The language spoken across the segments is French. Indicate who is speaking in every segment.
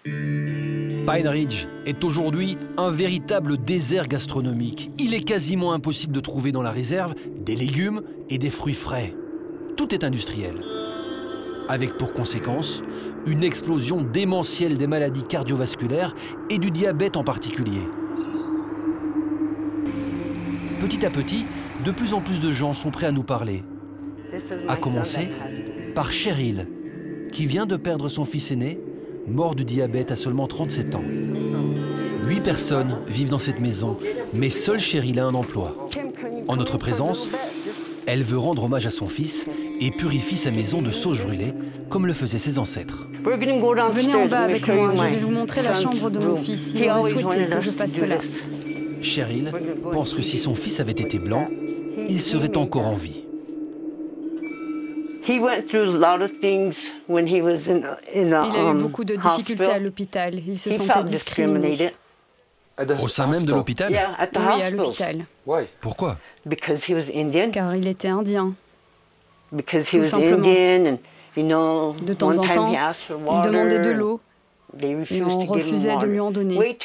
Speaker 1: Pine Ridge est aujourd'hui un véritable désert gastronomique. Il est quasiment impossible de trouver dans la réserve des légumes et des fruits frais. Tout est industriel. Avec pour conséquence une explosion démentielle des maladies cardiovasculaires et du diabète en particulier. Petit à petit, de plus en plus de gens sont prêts à nous parler. À commencer par Cheryl, qui vient de perdre son fils aîné, mort du diabète à seulement 37 ans. 8 personnes vivent dans cette maison, mais seule Cheryl a un emploi. En notre présence, elle veut rendre hommage à son fils et purifie sa maison de sauge brûlée, comme le faisaient ses ancêtres.
Speaker 2: Venez en bas avec moi, je vais vous montrer la chambre de mon fils. Il aurait souhaité que je fasse cela.
Speaker 1: Cheryl pense que si son fils avait été blanc, il serait encore en vie.
Speaker 2: Il a eu beaucoup de difficultés à l'hôpital. Il se sentait discriminé.
Speaker 1: Au sein même de l'hôpital?
Speaker 2: Oui, à l'hôpital.
Speaker 1: Pourquoi?
Speaker 2: Car il était indien. Tout simplement. De temps en temps, il demandait de l'eau et on refusait de lui en donner.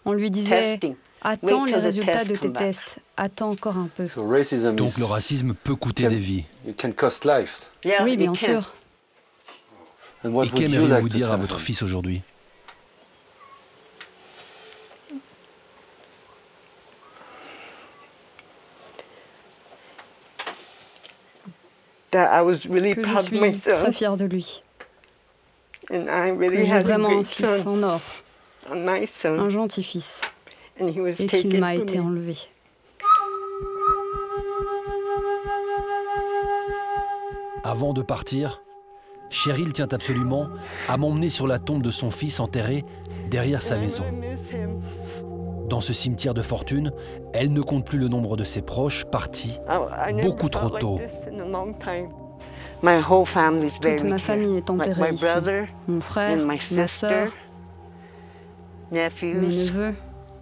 Speaker 2: On lui disait « Attends les résultats de tes tests, attends encore un peu. »
Speaker 1: Donc le racisme peut coûter des vies.
Speaker 2: Oui, bien sûr.
Speaker 1: Et qu'aimeriez-vous dire à votre fils aujourd'hui?
Speaker 2: Que je suis très fière de lui. Que j'ai vraiment un fils en or, un gentil fils, et qu'il m'a été enlevé.
Speaker 1: Avant de partir, Cheryl tient absolument à m'emmener sur la tombe de son fils enterré derrière sa maison. Dans ce cimetière de fortune, elle ne compte plus le nombre de ses proches partis beaucoup trop tôt.
Speaker 2: Toute ma famille est enterrée ici. Mon frère, ma sœur, mes neveux.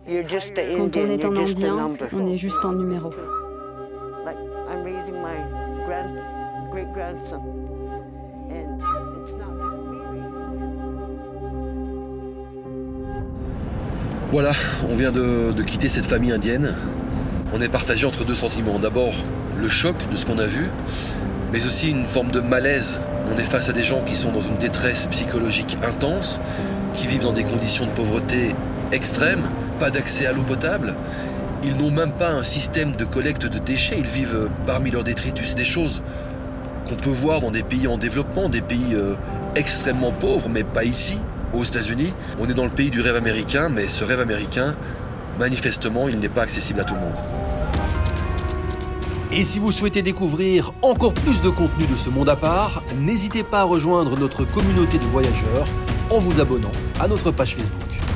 Speaker 2: Quand on est un Indien, on est juste un numéro.
Speaker 3: Voilà, on vient de quitter cette famille indienne. On est partagé entre deux sentiments. D'abord, le choc de ce qu'on a vu, mais aussi une forme de malaise. On est face à des gens qui sont dans une détresse psychologique intense, qui vivent dans des conditions de pauvreté extrêmes, pas d'accès à l'eau potable. Ils n'ont même pas un système de collecte de déchets, ils vivent parmi leurs détritus. Des choses qu'on peut voir dans des pays en développement, des pays extrêmement pauvres, mais pas ici. Aux États-Unis, on est dans le pays du rêve américain, mais ce rêve américain, manifestement, il n'est pas accessible à tout le monde.
Speaker 1: Et si vous souhaitez découvrir encore plus de contenu de ce monde à part, n'hésitez pas à rejoindre notre communauté de voyageurs en vous abonnant à notre page Facebook.